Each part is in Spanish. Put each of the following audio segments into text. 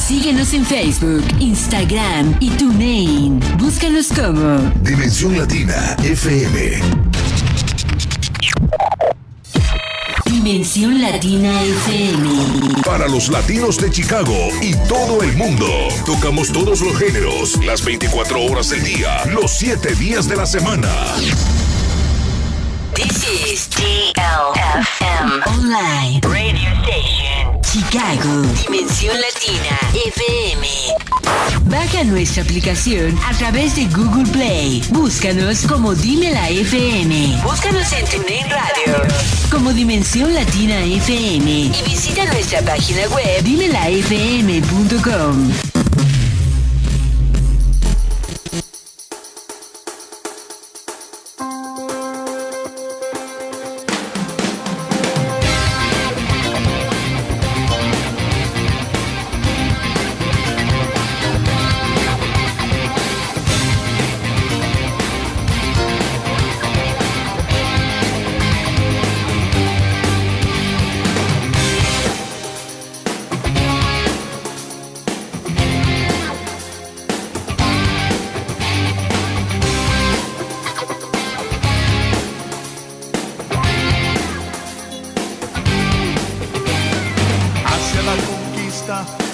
Síguenos en Facebook, Instagram y TuneIn. Búscanos como Dimensión Latina FM. Dimensión Latina FM. Para los latinos de Chicago y todo el mundo. Tocamos todos los géneros, las 24 horas del día, los 7 días de la semana. This is DLFM Online Radio Station Chicago. Dimensión Latina FM. Baja nuestra aplicación a través de Google Play. Búscanos como Dime la FM. Búscanos en TuneIn Radio como Dimensión Latina FM y visita nuestra página web dimelafm.com.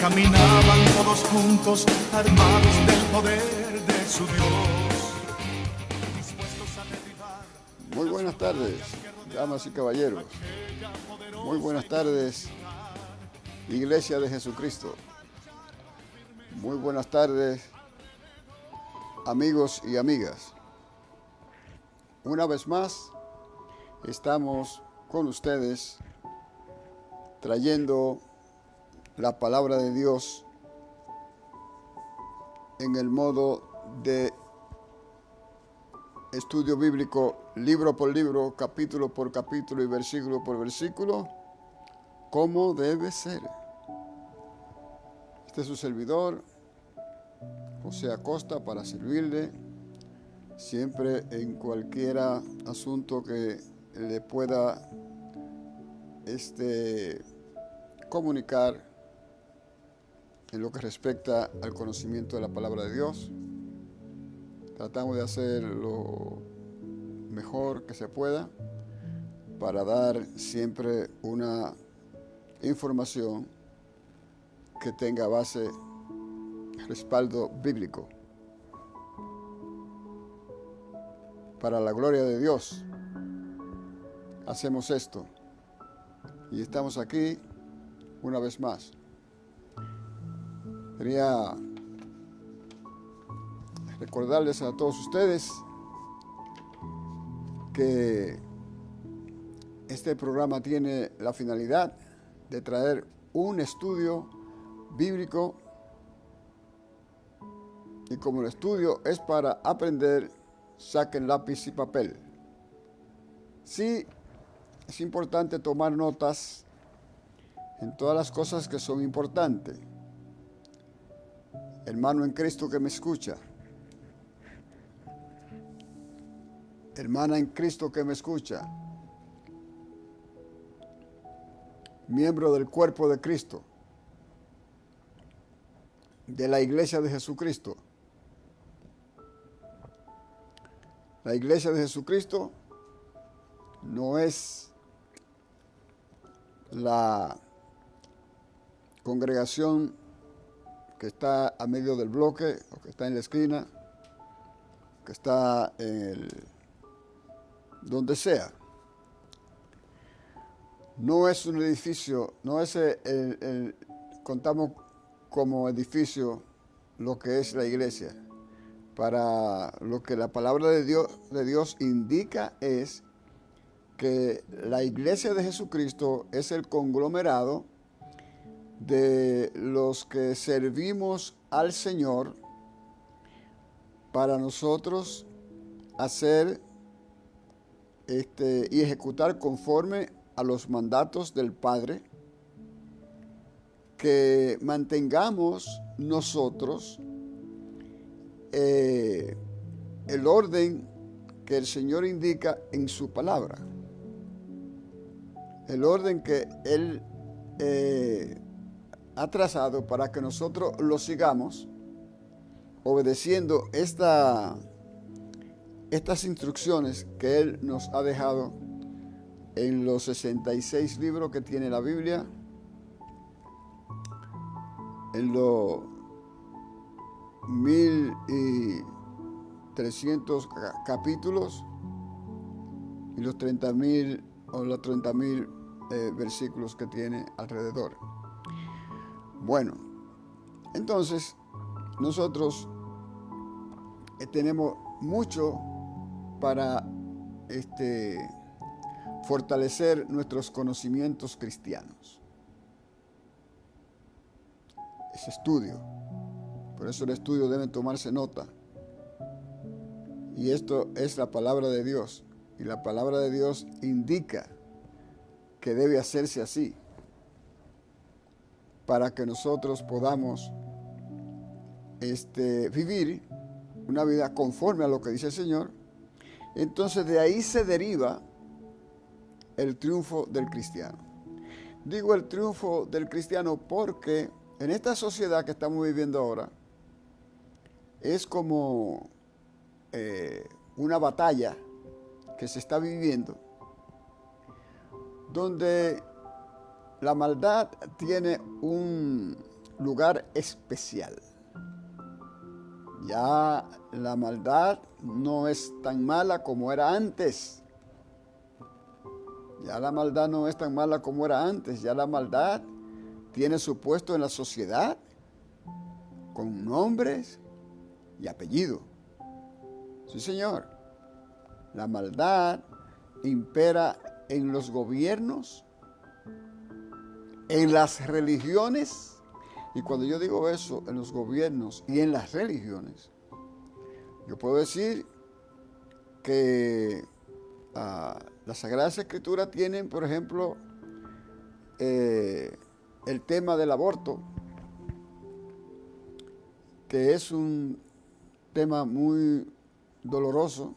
Caminaban todos juntos, armados del poder de su Dios, dispuestos a derribar. Muy buenas tardes, damas y caballeros. Muy buenas tardes, Iglesia de Jesucristo. Muy buenas tardes, amigos y amigas. Una vez más, estamos con ustedes trayendo la palabra de Dios en el modo de estudio bíblico, libro por libro, capítulo por capítulo y versículo por versículo, como debe ser. Este es su servidor, José Acosta, para servirle siempre en cualquier asunto que le pueda comunicar en lo que respecta al conocimiento de la palabra de Dios. Tratamos de hacer lo mejor que se pueda para dar siempre una información que tenga base, respaldo bíblico. Para la gloria de Dios hacemos esto y estamos aquí una vez más. Quería recordarles a todos ustedes que este programa tiene la finalidad de traer un estudio bíblico, y como el estudio es para aprender, saquen lápiz y papel. Sí, es importante tomar notas en todas las cosas que son importantes. Hermano en Cristo que me escucha, hermana en Cristo que me escucha, miembro del cuerpo de Cristo, de la Iglesia de Jesucristo. La Iglesia de Jesucristo no es la congregación que está a medio del bloque, o que está en la esquina, que está donde sea. No es un edificio, no es contamos como edificio lo que es la iglesia. Para lo que la palabra de Dios indica es que la Iglesia de Jesucristo es el conglomerado de los que servimos al Señor para nosotros hacer y ejecutar conforme a los mandatos del Padre, que mantengamos nosotros el orden que el Señor indica en su palabra, el orden que Él ha trazado para que nosotros lo sigamos, obedeciendo estas instrucciones que Él nos ha dejado en los 66 libros que tiene la Biblia, en los 1300 capítulos y los 30.000 o los 30.000 versículos que tiene alrededor. Bueno, entonces nosotros tenemos mucho para fortalecer nuestros conocimientos cristianos. Es estudio. Por eso el estudio debe tomarse nota. Y esto es la palabra de Dios. Y la palabra de Dios indica que debe hacerse así, para que nosotros podamos vivir una vida conforme a lo que dice el Señor. Entonces de ahí se deriva el triunfo del cristiano. Digo el triunfo del cristiano porque en esta sociedad que estamos viviendo ahora es como una batalla que se está viviendo, donde la maldad tiene un lugar especial. Ya la maldad no es tan mala como era antes. Ya la maldad no es tan mala como era antes. Ya la maldad tiene su puesto en la sociedad con nombres y apellido. Sí, señor. La maldad impera en los gobiernos, en las religiones. Y cuando yo digo eso, en los gobiernos y en las religiones, yo puedo decir que las Sagradas Escrituras tienen, por ejemplo, el tema del aborto, que es un tema muy doloroso.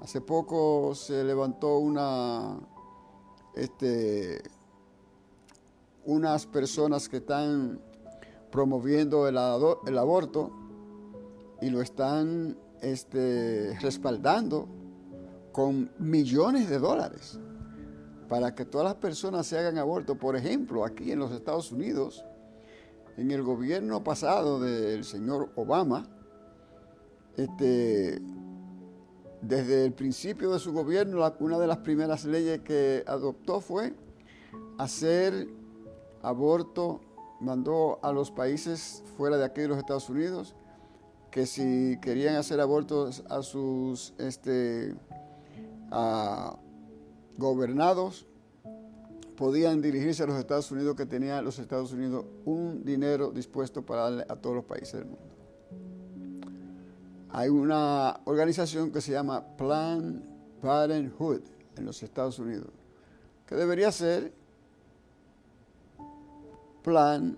Hace poco se levantó unas personas que están promoviendo el aborto y lo están respaldando con millones de dólares para que todas las personas se hagan aborto. Por ejemplo, aquí en los Estados Unidos, en el gobierno pasado del señor Obama, desde el principio de su gobierno, una de las primeras leyes que adoptó fue hacer aborto. Mandó a los países fuera de aquí de los Estados Unidos que si querían hacer abortos a sus gobernados, podían dirigirse a los Estados Unidos, que tenían los Estados Unidos un dinero dispuesto para darle a todos los países del mundo. Hay una organización que se llama Planned Parenthood en los Estados Unidos, que debería ser plan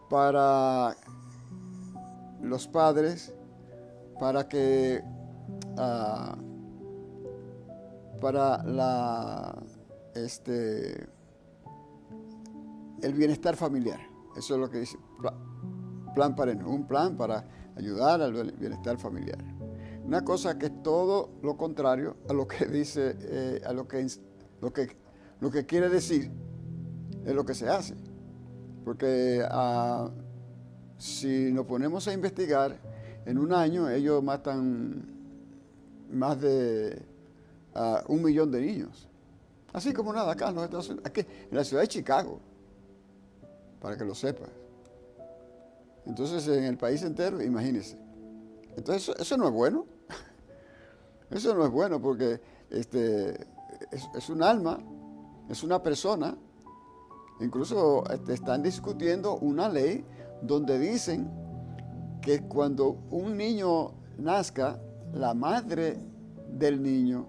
para los padres, para que el bienestar familiar. Eso es lo que dice Plan Parenthood, un plan para ayudar al bienestar familiar. Una cosa que es todo lo contrario a lo que dice, lo que quiere decir es lo que se hace. Porque si nos ponemos a investigar, en un año ellos matan más de 1 millón de niños. Así como nada acá en los Estados Unidos, aquí en la ciudad de Chicago, para que lo sepas. Entonces en el país entero, imagínense. Entonces eso no es bueno. Eso no es bueno porque es un alma, es una persona. Incluso están discutiendo una ley donde dicen que cuando un niño nazca, la madre del niño,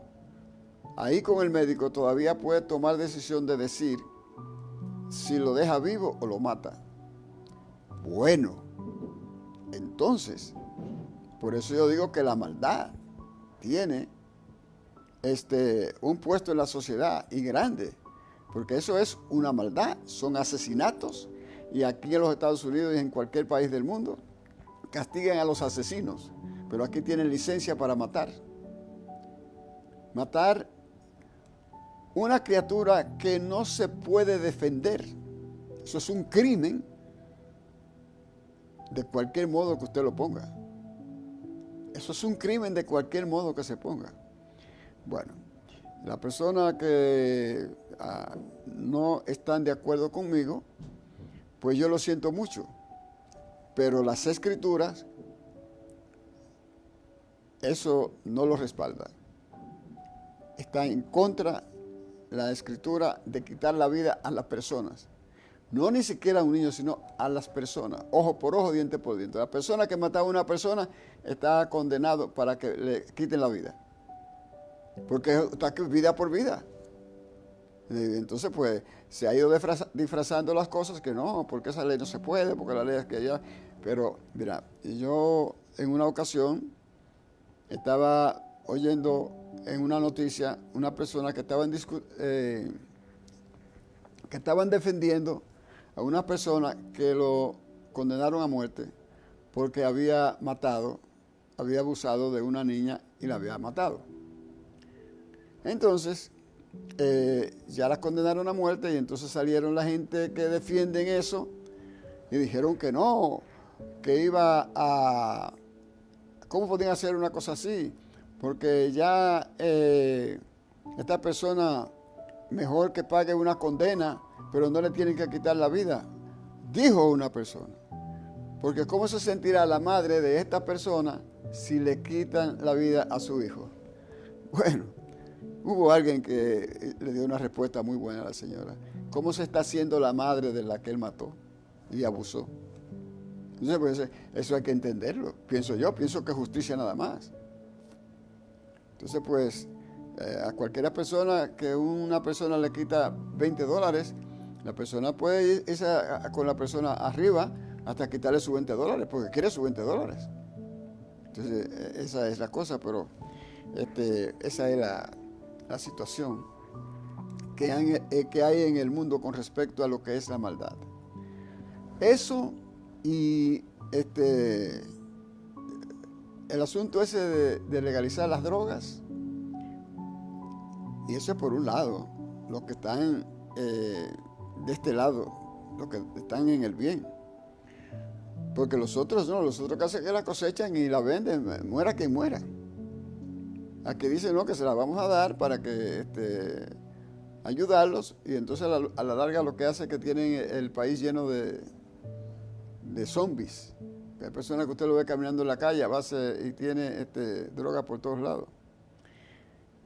ahí con el médico todavía puede tomar decisión de decir si lo deja vivo o lo mata. Bueno, entonces, por eso yo digo que la maldad tiene un puesto en la sociedad y grande. Porque eso es una maldad, son asesinatos y aquí en los Estados Unidos y en cualquier país del mundo, castigan a los asesinos, pero aquí tienen licencia para matar. Matar una criatura que no se puede defender. Eso es un crimen de cualquier modo que usted lo ponga. Eso es un crimen de cualquier modo que se ponga. Bueno, la persona que no están de acuerdo conmigo, pues yo lo siento mucho. Pero las Escrituras, eso no lo respalda. Está en contra la Escritura de quitar la vida a las personas. No ni siquiera a un niño, sino a las personas. Ojo por ojo, diente por diente. La persona que mataba a una persona está condenado para que le quiten la vida. Porque está vida por vida. Entonces, pues, se ha ido disfrazando las cosas que no, porque esa ley no se puede, porque la ley es que ya... Pero, mira, yo en una ocasión estaba oyendo en una noticia una persona que estaban defendiendo a una persona que lo condenaron a muerte porque había abusado de una niña y la había matado. Entonces, ya la condenaron a muerte y entonces salieron la gente que defienden eso y dijeron que no, que iba a... ¿Cómo podían hacer una cosa así? Porque ya esta persona mejor que pague una condena, pero no le tienen que quitar la vida, dijo una persona. Porque ¿cómo se sentirá la madre de esta persona si le quitan la vida a su hijo? Bueno, hubo alguien que le dio una respuesta muy buena a la señora. ¿Cómo se está haciendo la madre de la que él mató y abusó? Entonces, pues, eso hay que entenderlo, pienso que justicia nada más. Entonces, pues, a cualquiera persona que una persona le quita $20, la persona puede irse con la persona arriba hasta quitarle sus $20, porque quiere sus $20. Entonces, esa es la cosa, pero esa es la situación que hay en el mundo con respecto a lo que es la maldad. Eso y el asunto ese de legalizar las drogas, y eso es por un lado, los que están de este lado, los que están en el bien. Porque los otros no, los otros casi que la cosechan y la venden, muera quien muera. Aquí dicen no, que se la vamos a dar para que ayudarlos, y entonces a la larga lo que hace es que tienen el país lleno de zombies. Hay personas que usted lo ve caminando en la calle a base y tiene droga por todos lados.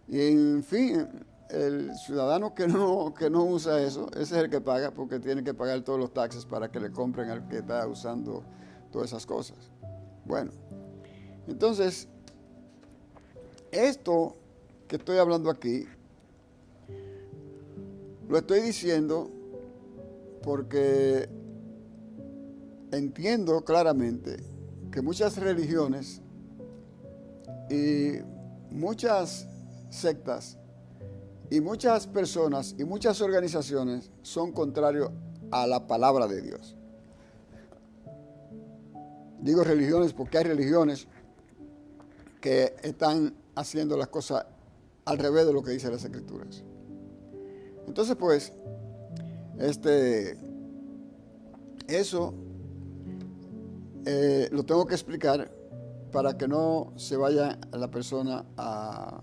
Y en fin, el ciudadano que no usa eso, ese es el que paga, porque tiene que pagar todos los taxes para que le compren al que está usando todas esas cosas. Bueno, entonces, esto que estoy hablando aquí, lo estoy diciendo porque entiendo claramente que muchas religiones y muchas sectas y muchas personas y muchas organizaciones son contrarios a la palabra de Dios. Digo religiones porque hay religiones que están haciendo las cosas al revés de lo que dicen las Escrituras. Entonces, pues, eso lo tengo que explicar para que no se vaya la persona a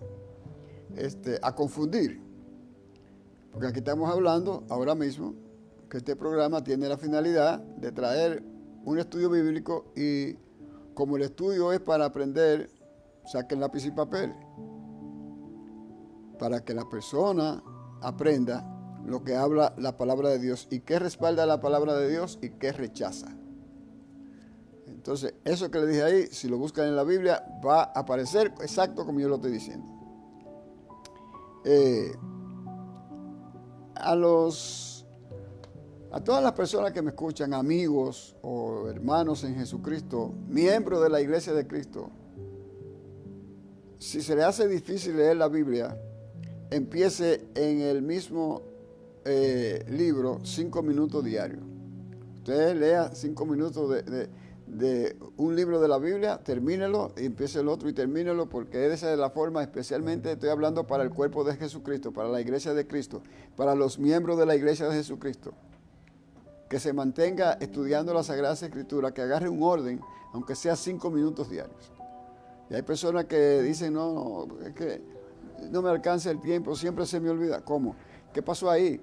confundir. Porque aquí estamos hablando ahora mismo que este programa tiene la finalidad de traer un estudio bíblico, y como el estudio es para aprender, saquen lápiz y papel, para que la persona aprenda lo que habla la palabra de Dios y qué respalda la palabra de Dios y qué rechaza. Entonces, eso que le dije ahí, si lo buscan en la Biblia, va a aparecer exacto como yo lo estoy diciendo. A todas las personas que me escuchan, amigos o hermanos en Jesucristo, miembros de la Iglesia de Cristo, si se le hace difícil leer la Biblia, empiece en el mismo libro 5 minutos diarios. Usted lea 5 minutos de un libro de la Biblia, termínelo y empiece el otro y termínelo, porque esa es la forma, especialmente estoy hablando para el cuerpo de Jesucristo, para la iglesia de Cristo, para los miembros de la iglesia de Jesucristo, que se mantenga estudiando la Sagrada Escritura, que agarre un orden, aunque sea 5 minutos diarios. Y hay personas que dicen, no, es que no me alcanza el tiempo, siempre se me olvida. ¿Cómo? ¿Qué pasó ahí?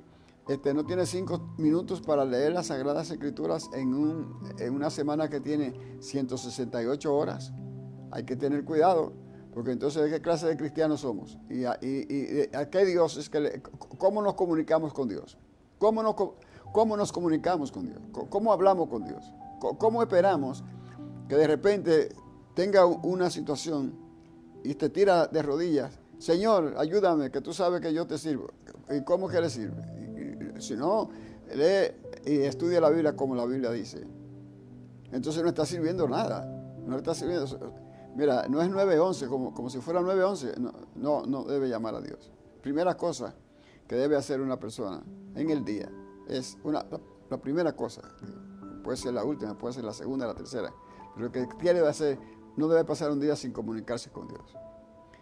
No tiene 5 minutos para leer las Sagradas Escrituras en una semana que tiene 168 horas. Hay que tener cuidado, porque entonces ¿de qué clase de cristianos somos? ¿Y a qué Dios es que cómo nos comunicamos con Dios? ¿Cómo nos comunicamos con Dios? ¿Cómo hablamos con Dios? ¿Cómo esperamos que de repente tenga una situación y te tira de rodillas? Señor, ayúdame, que tú sabes que yo te sirvo. ¿Y cómo que le sirve? Si no, lee y estudia la Biblia como la Biblia dice. Entonces no está sirviendo nada. No está sirviendo. Mira, no es 9:11, como si fuera 9:11. No debe llamar a Dios. Primera cosa que debe hacer una persona en el día es la primera cosa. Puede ser la última, puede ser la segunda, la tercera. Pero lo que quiere hacer, no debe pasar un día sin comunicarse con Dios.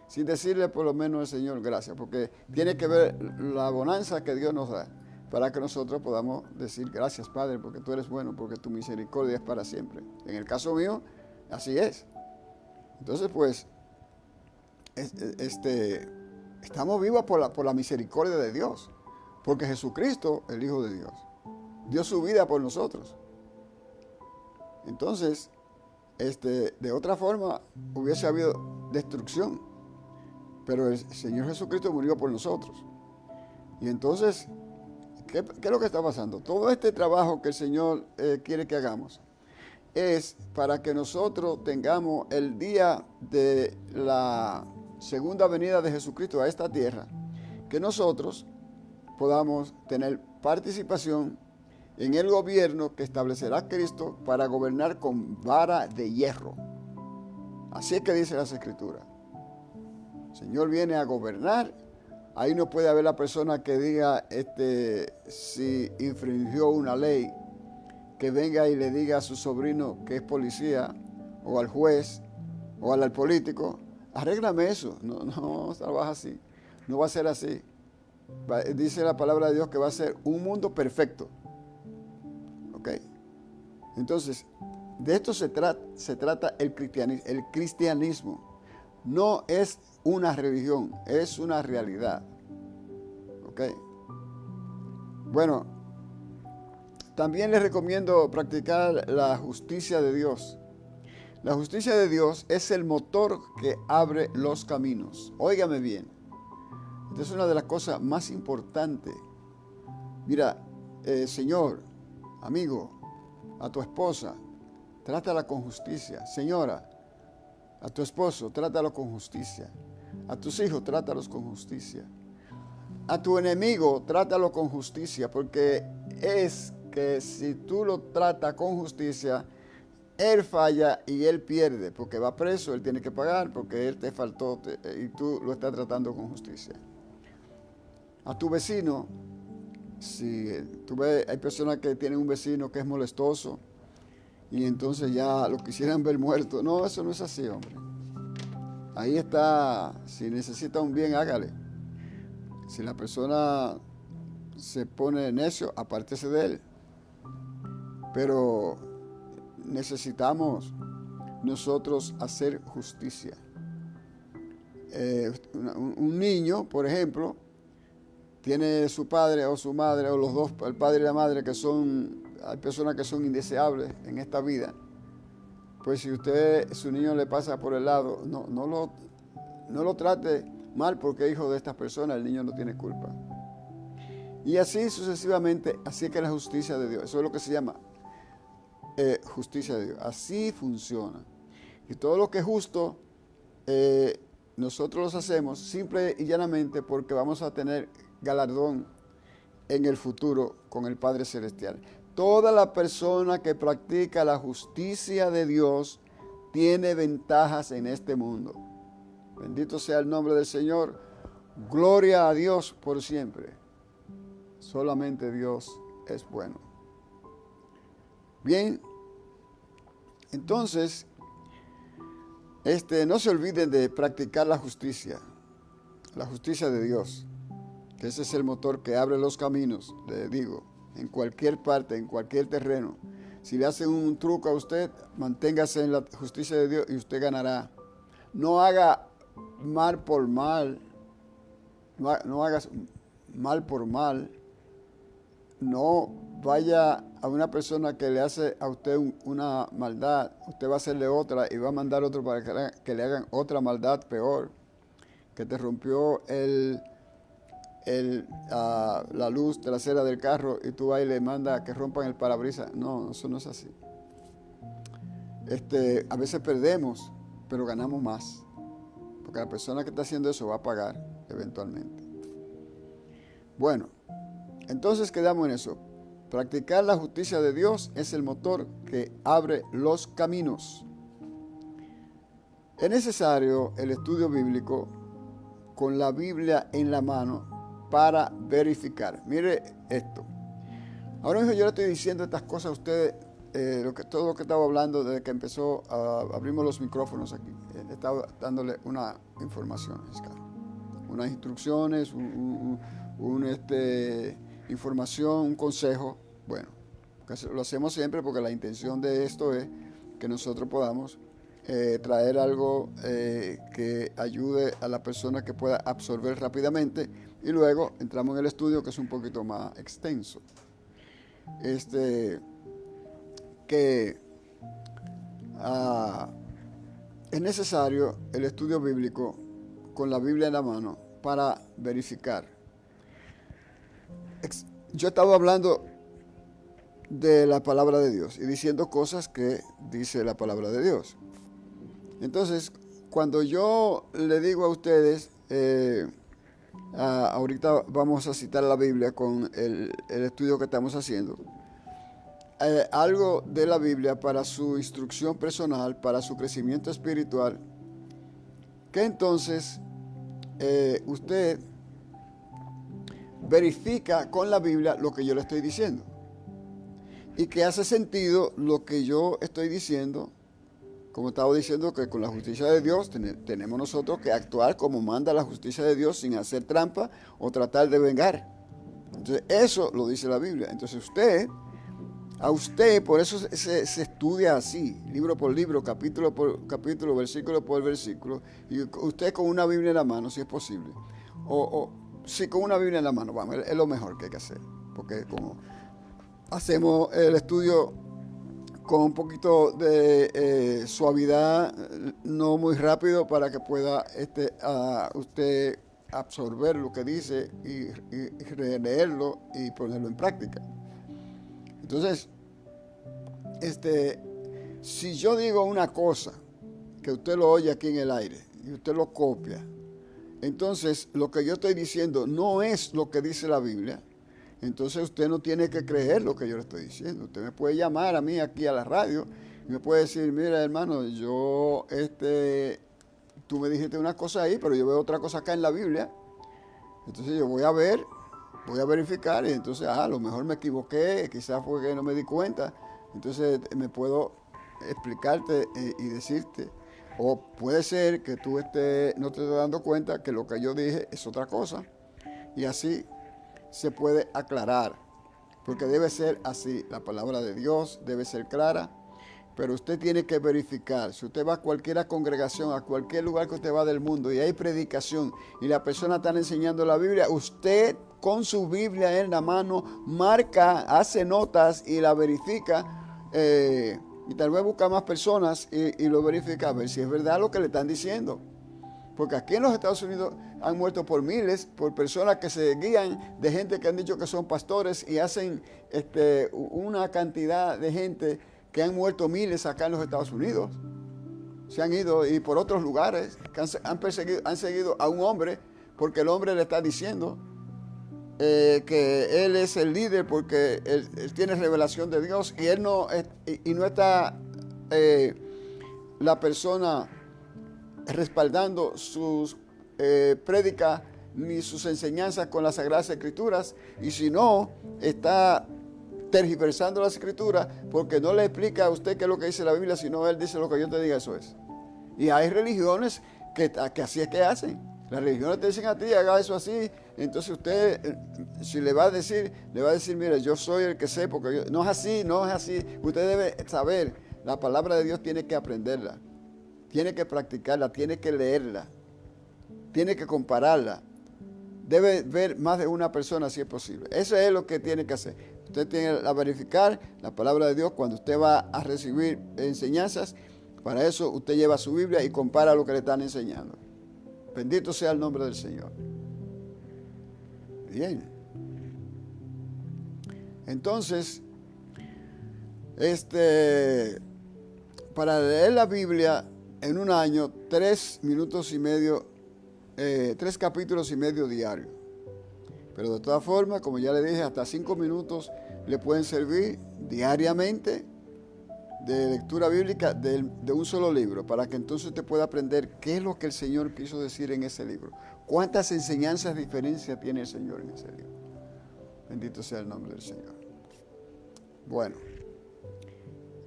Sin decirle por lo menos al Señor gracias, porque tiene que ver la bonanza que Dios nos da, para que nosotros podamos decir gracias, Padre, porque tú eres bueno, porque tu misericordia es para siempre. En el caso mío, así es. Entonces, pues, estamos vivos por la misericordia de Dios, porque Jesucristo, el Hijo de Dios, dio su vida por nosotros. Entonces, de otra forma, hubiese habido destrucción, pero el Señor Jesucristo murió por nosotros. Y entonces, ¿qué es lo que está pasando? Todo este trabajo que el Señor quiere que hagamos es para que nosotros tengamos el día de la segunda venida de Jesucristo a esta tierra, que nosotros podamos tener participación en el gobierno que establecerá Cristo para gobernar con vara de hierro. Así es que dice las Escrituras. El Señor viene a gobernar. Ahí no puede haber la persona que diga, si infringió una ley, que venga y le diga a su sobrino que es policía, o al juez, o al político, arréglame eso. No trabaja así. No va a ser así. Dice la palabra de Dios que va a ser un mundo perfecto. ¿Ok? Entonces, de esto se trata el cristianismo. El cristianismo no es una religión, es una realidad. ¿Ok? Bueno, también les recomiendo practicar la justicia de Dios. La justicia de Dios es el motor que abre los caminos. Óigame bien. Esta es una de las cosas más importantes. Mira, Señor, amigo, a tu esposa, trátala con justicia. Señora, a tu esposo, trátalo con justicia. A tus hijos, trátalos con justicia. A tu enemigo, trátalo con justicia, porque es que si tú lo tratas con justicia, él falla y él pierde, porque va preso, él tiene que pagar, porque él te faltó y tú lo estás tratando con justicia. A tu vecino, si tú ves, hay personas que tienen un vecino que es molestoso y entonces ya lo quisieran ver muerto. No, eso no es así, hombre. Ahí está, si necesita un bien, hágale. Si la persona se pone necio, apártese de él. Pero necesitamos nosotros hacer justicia. Un niño, por ejemplo, tiene su padre o su madre, o los dos, el padre y la madre, hay personas que son indeseables en esta vida. Pues si su niño le pasa por el lado, no lo trate mal porque es hijo de estas personas, el niño no tiene culpa. Y así sucesivamente, así es que la justicia de Dios, eso es lo que se llama justicia de Dios, así funciona. Y todo lo que es justo, nosotros los hacemos simple y llanamente porque vamos a tener galardón en el futuro con el Padre Celestial. Toda la persona que practica la justicia de Dios tiene ventajas en este mundo. Bendito sea el nombre del Señor. Gloria a Dios por siempre. Solamente Dios es bueno. Bien, entonces, no se olviden de practicar la justicia de Dios, que ese es el motor que abre los caminos, le digo, en cualquier parte, en cualquier terreno. Si le hacen un truco a usted, manténgase en la justicia de Dios y usted ganará. No haga mal por mal, no hagas mal por mal, no vaya a una persona que le hace a usted una maldad, usted va a hacerle otra y va a mandar otro para que le hagan otra maldad peor, que te rompió la luz trasera del carro y tú vas y le mandas que rompan el parabrisas. No, eso no es así. A veces perdemos, pero ganamos más, porque la persona que está haciendo eso va a pagar eventualmente. Bueno, entonces quedamos en eso. Practicar la justicia de Dios es el motor que abre los caminos. Es necesario el estudio bíblico con la Biblia en la mano para verificar. Mire esto. Ahora mismo yo le estoy diciendo estas cosas a ustedes, todo lo que estaba hablando desde que abrimos los micrófonos aquí. Estaba dándole una información, unas instrucciones, información, un consejo. Bueno, lo hacemos siempre porque la intención de esto es que nosotros podamos traer algo que ayude a la persona que pueda absorber rápidamente, y luego entramos en el estudio, que es un poquito más extenso. Es necesario el estudio bíblico con la Biblia en la mano para verificar. Yo estaba hablando de la palabra de Dios y diciendo cosas que dice la palabra de Dios. Entonces, cuando yo le digo a ustedes, ahorita vamos a citar la Biblia con el estudio que estamos haciendo, algo de la Biblia para su instrucción personal, para su crecimiento espiritual, que entonces usted verifica con la Biblia lo que yo le estoy diciendo y que hace sentido lo que yo estoy diciendo. Como estaba diciendo, que con la justicia de Dios tenemos nosotros que actuar como manda la justicia de Dios, sin hacer trampa o tratar de vengar. Entonces eso lo dice la Biblia. Entonces a usted, por eso se estudia así, libro por libro, capítulo por capítulo, versículo por versículo, y usted con una Biblia en la mano, si es posible, sí, con una Biblia en la mano, vamos, es lo mejor que hay que hacer, porque como hacemos el estudio con un poquito de suavidad, no muy rápido, para que pueda usted absorber lo que dice y releerlo y ponerlo en práctica. Entonces, si yo digo una cosa que usted lo oye aquí en el aire y usted lo copia, entonces lo que yo estoy diciendo no es lo que dice la Biblia. Entonces usted no tiene que creer lo que yo le estoy diciendo. Usted me puede llamar a mí aquí a la radio y me puede decir: mira, hermano, yo tú me dijiste una cosa ahí, pero yo veo otra cosa acá en la Biblia. Entonces yo voy a verificar, y entonces a lo mejor me equivoqué, quizás fue que no me di cuenta. Entonces me puedo explicarte y decirte. O puede ser que tú no te estés dando cuenta que lo que yo dije es otra cosa, y así se puede aclarar, porque debe ser así. La palabra de Dios debe ser clara, pero usted tiene que verificar. Si usted va a cualquier congregación, a cualquier lugar que usted va del mundo y hay predicación y la persona está enseñando la Biblia, usted con su Biblia en la mano marca, hace notas y la verifica, y tal vez busca más personas y lo verifica, a ver si es verdad lo que le están diciendo. Porque aquí en los Estados Unidos han muerto por miles, por personas que se guían de gente que han dicho que son pastores, y hacen una cantidad de gente que han muerto miles acá en los Estados Unidos. Se han ido, y por otros lugares que han seguido a un hombre porque el hombre le está diciendo que él es el líder, porque él tiene revelación de Dios, y él no está la persona respaldando sus prédicas ni sus enseñanzas con las Sagradas Escrituras, y si no, está tergiversando las escrituras porque no le explica a usted qué es lo que dice la Biblia, sino él dice lo que yo te diga, eso es. Y hay religiones que así es que hacen. Las religiones te dicen a ti, haga eso así. Entonces usted, si le va a decir, mire, yo soy el que sé, porque no es así, no es así. Usted debe saber, la palabra de Dios tiene que aprenderla, tiene que practicarla, tiene que leerla, tiene que compararla. Debe ver más de una persona si es posible. Eso es lo que tiene que hacer. Usted tiene que verificar la palabra de Dios cuando usted va a recibir enseñanzas. Para eso usted lleva su Biblia y compara lo que le están enseñando. Bendito sea el nombre del Señor. Bien. Entonces, para leer la Biblia en un año, 3 capítulos y medio diarios. Pero de todas formas, como ya le dije, hasta 5 minutos le pueden servir diariamente de lectura bíblica de un solo libro, para que entonces usted pueda aprender qué es lo que el Señor quiso decir en ese libro. ¿Cuántas enseñanzas diferencias tiene el Señor en ese libro? Bendito sea el nombre del Señor. Bueno,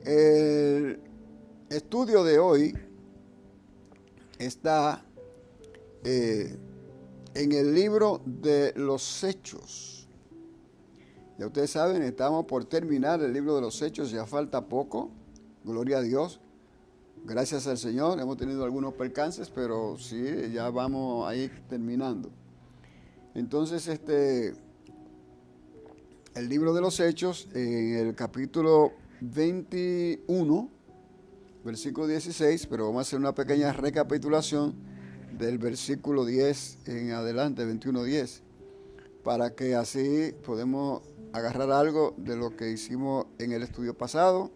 el estudio de hoy está en el libro de los Hechos. Ya ustedes saben, estamos por terminar el libro de los Hechos, ya falta poco. Gloria a Dios. Gracias al Señor. Hemos tenido algunos percances, pero sí, ya vamos ahí terminando. Entonces, el libro de los Hechos, en el capítulo 21, versículo 16, pero vamos a hacer una pequeña recapitulación del versículo 10 en adelante, 21:10, para que así podemos agarrar algo de lo que hicimos en el estudio pasado.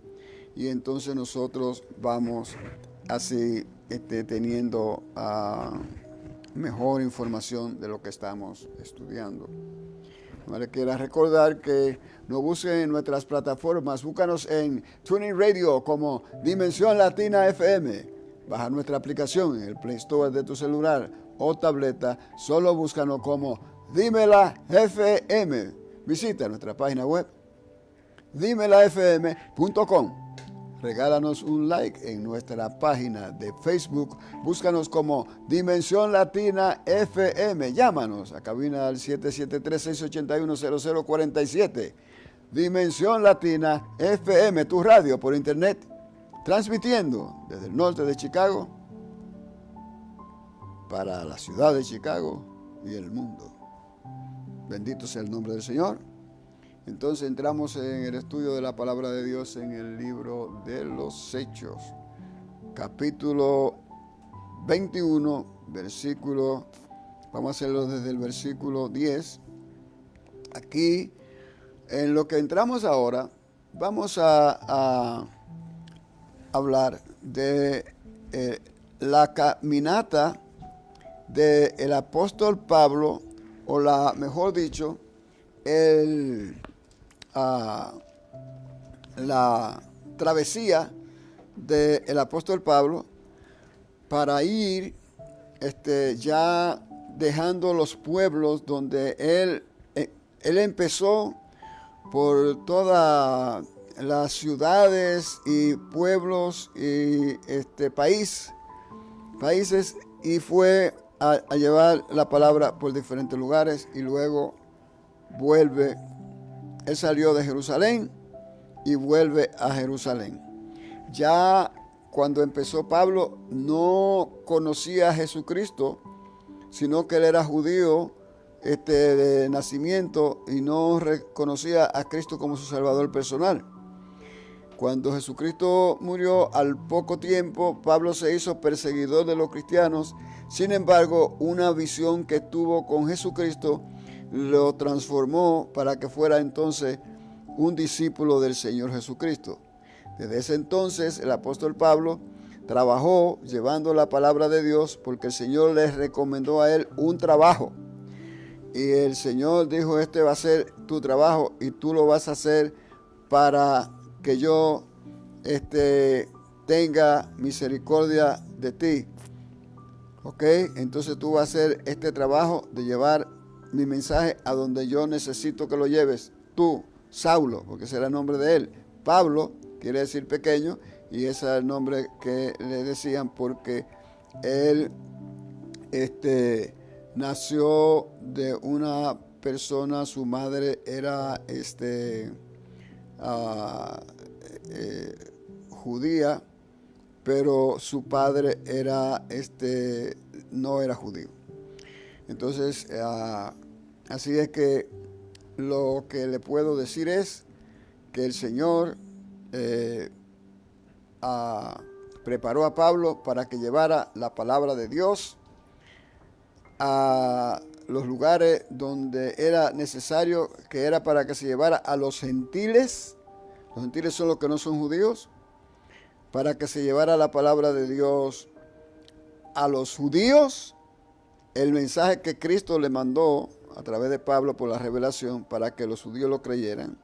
Y entonces nosotros vamos así teniendo mejor información de lo que estamos estudiando. No le quiera recordar que nos busquen en nuestras plataformas. Búscanos en Tuning Radio como Dimensión Latina FM. Baja nuestra aplicación en el Play Store de tu celular o tableta. Solo búscanos como Dímela FM. Visita nuestra página web dimelafm.com. Regálanos un like en nuestra página de Facebook. Búscanos como Dimensión Latina FM. Llámanos a cabina al 773-681-0047. Dimensión Latina FM, tu radio por internet, transmitiendo desde el norte de Chicago para la ciudad de Chicago y el mundo. Bendito sea el nombre del Señor. Entonces entramos en el estudio de la palabra de Dios en el libro de los Hechos, capítulo 21, versículo, vamos a hacerlo desde el versículo 10. Aquí, en lo que entramos ahora, vamos a hablar de la caminata del apóstol Pablo, o mejor dicho, la travesía del apóstol Pablo para ir ya dejando los pueblos donde él empezó por todas las ciudades y pueblos y países, y fue a llevar la palabra por diferentes lugares, y luego vuelve. Él salió de Jerusalén y vuelve a Jerusalén. Ya cuando empezó Pablo no conocía a Jesucristo, sino que él era judío de nacimiento y no reconocía a Cristo como su Salvador personal. Cuando Jesucristo murió, al poco tiempo Pablo se hizo perseguidor de los cristianos. Sin embargo, una visión que tuvo con Jesucristo lo transformó para que fuera entonces un discípulo del Señor Jesucristo. Desde ese entonces el apóstol Pablo trabajó llevando la palabra de Dios, porque el Señor le recomendó a él un trabajo. Y el Señor dijo: este va a ser tu trabajo y tú lo vas a hacer para que yo tenga misericordia de ti. ¿Ok? Entonces tú vas a hacer este trabajo de llevar mi mensaje a donde yo necesito que lo lleves. Tú, Saulo, porque ese era el nombre de él. Pablo quiere decir pequeño, y ese es el nombre que le decían porque él nació de una persona, su madre era judía, pero su padre era no era judío. Entonces, así es que lo que le puedo decir es que el Señor preparó a Pablo para que llevara la palabra de Dios a los lugares donde era necesario, que era para que se llevara a los gentiles. Los gentiles son los que no son judíos, para que se llevara la palabra de Dios a los judíos, el mensaje que Cristo le mandó a través de Pablo por la revelación, para que los judíos lo creyeran,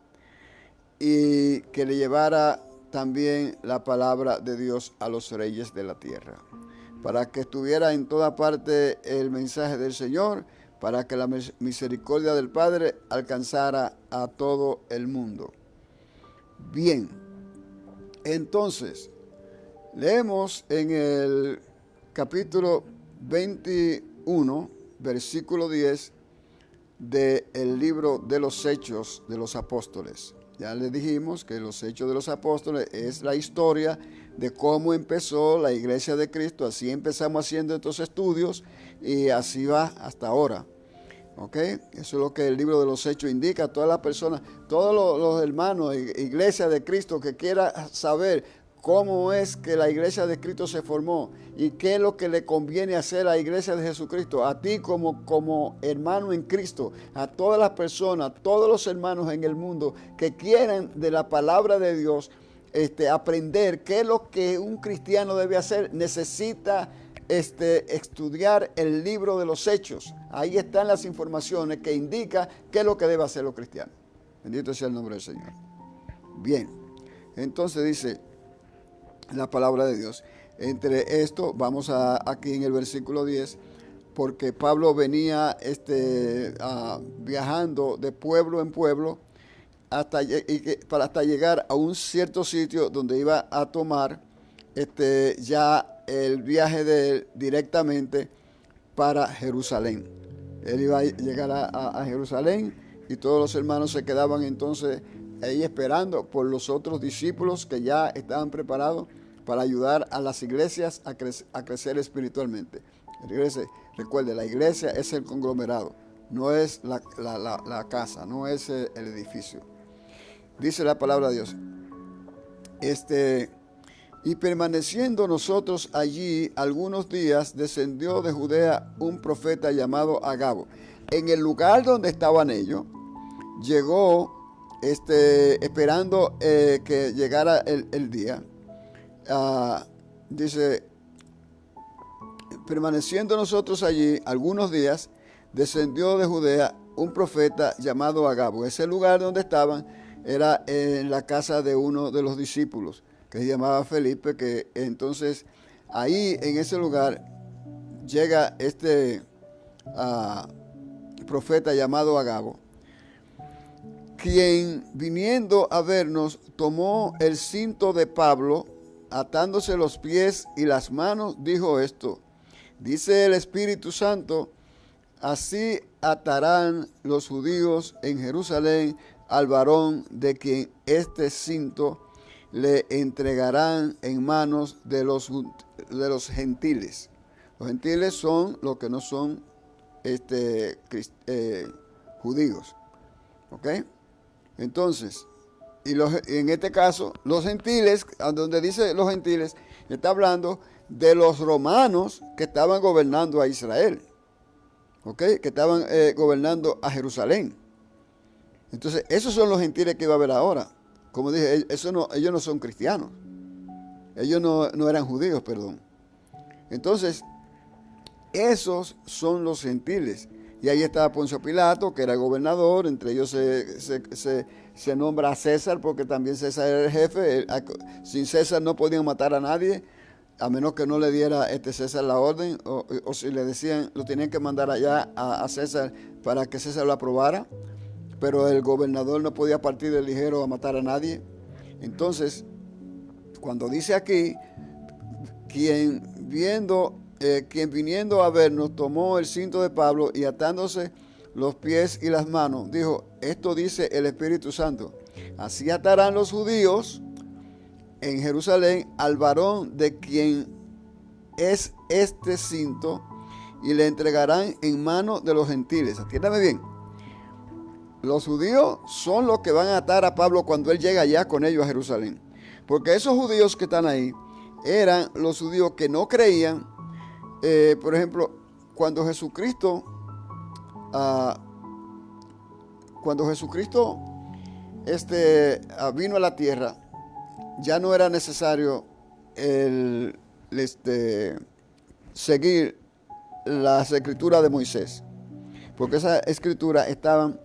y que le llevara también la palabra de Dios a los reyes de la tierra, para que estuviera en toda parte el mensaje del Señor, para que la misericordia del Padre alcanzara a todo el mundo. Bien, entonces, leemos en el capítulo 21, versículo 10, del libro de los Hechos de los Apóstoles. Ya les dijimos que los Hechos de los Apóstoles es la historia de cómo empezó la Iglesia de Cristo. Así empezamos haciendo estos estudios y así va hasta ahora. ¿Ok? Eso es lo que el libro de los Hechos indica a todas las personas, todos los hermanos, Iglesia de Cristo que quiera saber cómo es que la Iglesia de Cristo se formó y qué es lo que le conviene hacer a la Iglesia de Jesucristo, a ti como hermano en Cristo, a todas las personas, todos los hermanos en el mundo que quieran de la palabra de Dios aprender qué es lo que un cristiano debe hacer. Necesita estudiar el libro de los Hechos. Ahí están las informaciones que indican qué es lo que debe hacer los cristianos. Bendito sea el nombre del Señor. Bien, entonces dice la palabra de Dios. Entre esto, vamos aquí en el versículo 10, porque Pablo venía viajando de pueblo en pueblo hasta llegar a un cierto sitio donde iba a tomar ya el viaje de él directamente para Jerusalén. Él iba a llegar a Jerusalén y todos los hermanos se quedaban entonces ahí esperando por los otros discípulos que ya estaban preparados para ayudar a las iglesias a crecer espiritualmente. Recuerde, la iglesia es el conglomerado, no es la casa, no es el edificio. Dice la palabra de Dios, y permaneciendo nosotros allí algunos días, descendió de Judea un profeta llamado Agabo. En el lugar donde estaban ellos, llegó esperando que llegara el día. Dice, permaneciendo nosotros allí algunos días, descendió de Judea un profeta llamado Agabo. Ese lugar donde estaban era en la casa de uno de los discípulos, que se llamaba Felipe, que entonces ahí en ese lugar llega profeta llamado Agabo, quien viniendo a vernos tomó el cinto de Pablo, atándose los pies y las manos, dijo esto: dice el Espíritu Santo, así atarán los judíos en Jerusalén al varón de quien este cinto le entregarán en manos de los gentiles. Los gentiles son los que no son judíos. ¿Ok? Entonces, en este caso, los gentiles, donde dice los gentiles, está hablando de los romanos que estaban gobernando a Israel. ¿Ok? Que estaban gobernando a Jerusalén. Entonces, esos son los gentiles que iba a haber ahora. Como dije, ellos no son cristianos. Ellos no eran judíos, perdón. Entonces, esos son los gentiles. Y ahí estaba Poncio Pilato, que era el gobernador. Entre ellos se nombra a César, porque también César era el jefe. Sin César no podían matar a nadie, a menos que no le diera César la orden. O si le decían, lo tenían que mandar allá a César para que César lo aprobara. pero el gobernador no podía partir de ligero a matar a nadie. Entonces, cuando dice aquí, quien viniendo a vernos tomó el cinto de Pablo y atándose los pies y las manos, dijo, esto dice el Espíritu Santo, así atarán los judíos en Jerusalén al varón de quien es este cinto y le entregarán en manos de los gentiles. Atiéndame bien. Los judíos son los que van a atar a Pablo cuando él llega allá con ellos a Jerusalén. Porque esos judíos que están ahí eran los judíos que no creían. Por ejemplo, cuando Jesucristo vino a la tierra, ya no era necesario seguir las escrituras de Moisés, porque esas escrituras estaban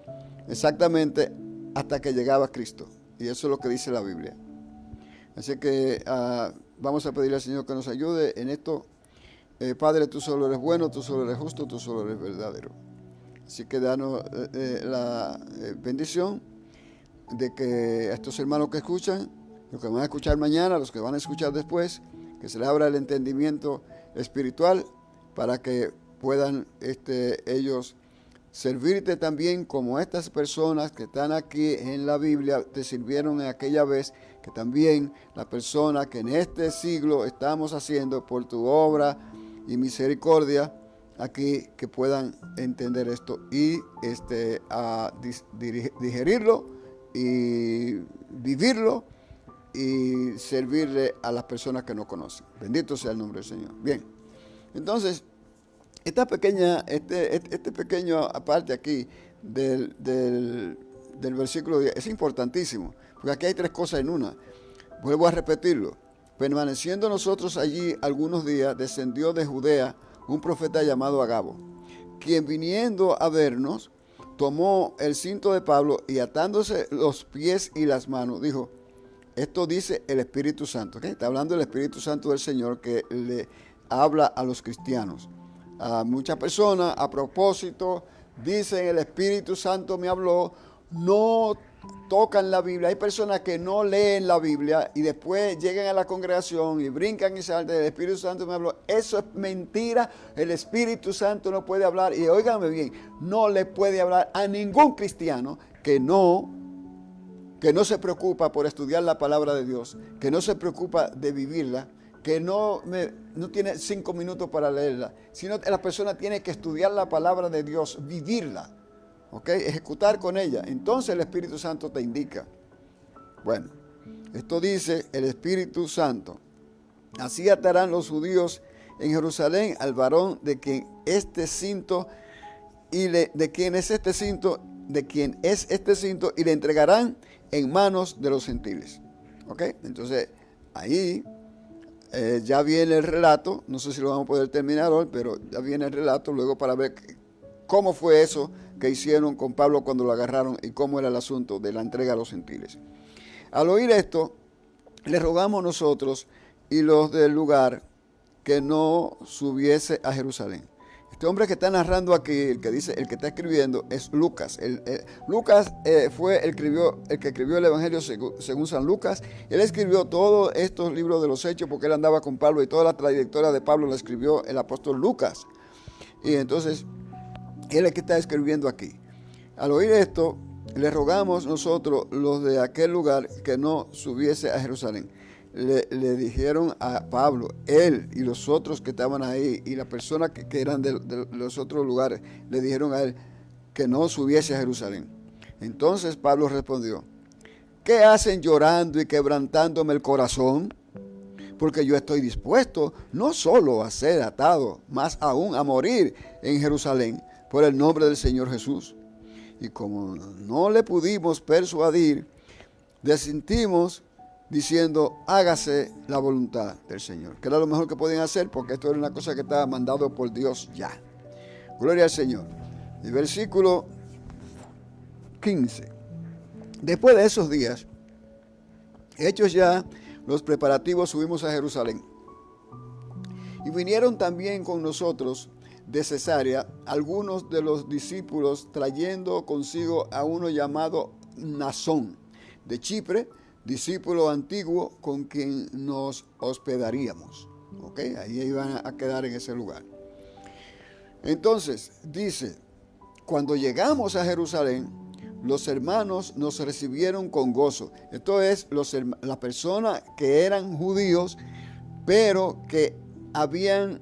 exactamente hasta que llegaba Cristo, y eso es lo que dice la Biblia. Así que vamos a pedirle al Señor que nos ayude en esto. Padre, tú solo eres bueno, tú solo eres justo, tú solo eres verdadero. Así que danos la bendición de que a estos hermanos que escuchan, los que van a escuchar mañana, los que van a escuchar después, que se les abra el entendimiento espiritual para que puedan ellos servirte también como estas personas que están aquí en la Biblia te sirvieron en aquella vez, que también la persona que en este siglo estamos haciendo por tu obra y misericordia aquí, que puedan entender esto y digerirlo y vivirlo y servirle a las personas que no conocen. Bendito sea el nombre del Señor. Bien, entonces esta pequeña parte aquí del versículo 10 es importantísimo, porque aquí hay tres cosas en una. Vuelvo a repetirlo. Permaneciendo nosotros allí algunos días, descendió de Judea un profeta llamado Agabo, quien viniendo a vernos, tomó el cinto de Pablo y atándose los pies y las manos, dijo, esto dice el Espíritu Santo. ¿Okay? Está hablando del Espíritu Santo del Señor que le habla a los cristianos. A muchas personas, a propósito, dicen el Espíritu Santo me habló, no tocan la Biblia. Hay personas que no leen la Biblia y después llegan a la congregación y brincan y saltan, el Espíritu Santo me habló. Eso es mentira. El Espíritu Santo no puede hablar, y óigame bien, no le puede hablar a ningún cristiano que no se preocupa por estudiar la palabra de Dios, que no se preocupa de vivirla, que no tiene 5 minutos para leerla, sino que la persona tiene que estudiar la palabra de Dios, vivirla, ¿okay? Ejecutar con ella. Entonces el Espíritu Santo te indica. Bueno, esto dice el Espíritu Santo. Así atarán los judíos en Jerusalén al varón de quien este cinto y de quien es este cinto y le entregarán en manos de los gentiles. ¿Ok? Entonces ahí ya viene el relato. No sé si lo vamos a poder terminar hoy, pero ya viene el relato luego para ver cómo fue eso que hicieron con Pablo cuando lo agarraron y cómo era el asunto de la entrega a los gentiles. Al oír esto, le rogamos nosotros y los del lugar que no subiese a Jerusalén. Este hombre que está narrando aquí, el que está escribiendo, es Lucas. Lucas fue el que escribió el Evangelio según San Lucas. Él escribió todos estos libros de los Hechos porque él andaba con Pablo, y toda la trayectoria de Pablo la escribió el apóstol Lucas. Y entonces, él es el que está escribiendo aquí. Al oír esto, le rogamos nosotros, los de aquel lugar, que no subiese a Jerusalén. Le dijeron a Pablo, él y los otros que estaban ahí, y las personas que eran de los otros lugares, le dijeron a él que no subiese a Jerusalén. Entonces Pablo respondió, ¿qué hacen llorando y quebrantándome el corazón? Porque yo estoy dispuesto no solo a ser atado, más aún a morir en Jerusalén por el nombre del Señor Jesús. Y como no le pudimos persuadir, desentimos diciendo, hágase la voluntad del Señor. Que era lo mejor que podían hacer, porque esto era una cosa que estaba mandado por Dios ya. Gloria al Señor. El versículo 15. Después de esos días, hechos ya los preparativos, subimos a Jerusalén. Y vinieron también con nosotros de Cesarea algunos de los discípulos, trayendo consigo a uno llamado Mnasón de Chipre, discípulo antiguo con quien nos hospedaríamos. ¿Ok? Ahí iban a quedar en ese lugar. Entonces, dice, cuando llegamos a Jerusalén, los hermanos nos recibieron con gozo. Esto es, las personas que eran judíos, pero que habían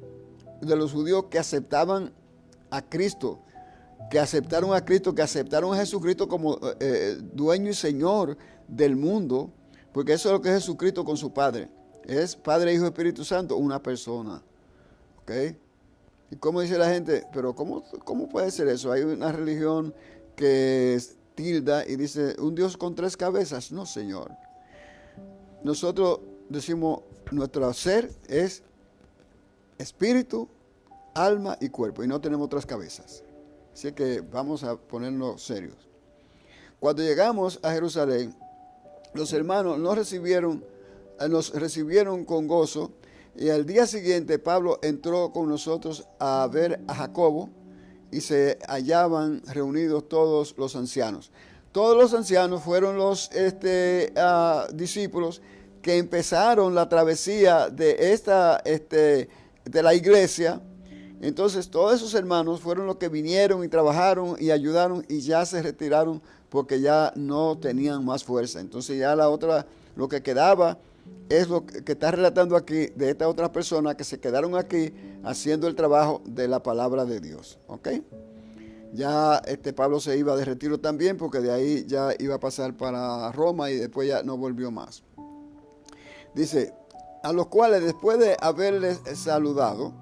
de los judíos que aceptaban a Cristo, que aceptaron a Cristo, que aceptaron a Jesucristo como dueño y Señor del mundo, porque eso es lo que es Jesucristo con su Padre. Es Padre, Hijo y Espíritu Santo, una persona. ¿Ok? ¿Y cómo dice la gente? Pero ¿cómo puede ser eso? Hay una religión que tilda y dice, un Dios con 3 cabezas. No, Señor. Nosotros decimos, nuestro ser es espíritu, alma y cuerpo, y no tenemos 3 cabezas. Así que vamos a ponernos serios. Cuando llegamos a Jerusalén, los hermanos nos recibieron con gozo, y al día siguiente Pablo entró con nosotros a ver a Jacobo, y se hallaban reunidos todos los ancianos. Todos los ancianos fueron los discípulos que empezaron la travesía de la iglesia. Entonces todos esos hermanos fueron los que vinieron y trabajaron y ayudaron, y ya se retiraron porque ya no tenían más fuerza. Entonces ya lo que quedaba es lo que está relatando aquí de estas otras personas que se quedaron aquí haciendo el trabajo de la palabra de Dios. ¿Ok? Ya Pablo se iba de retiro también, porque de ahí ya iba a pasar para Roma y después ya no volvió más. Dice, a los cuales después de haberles saludado,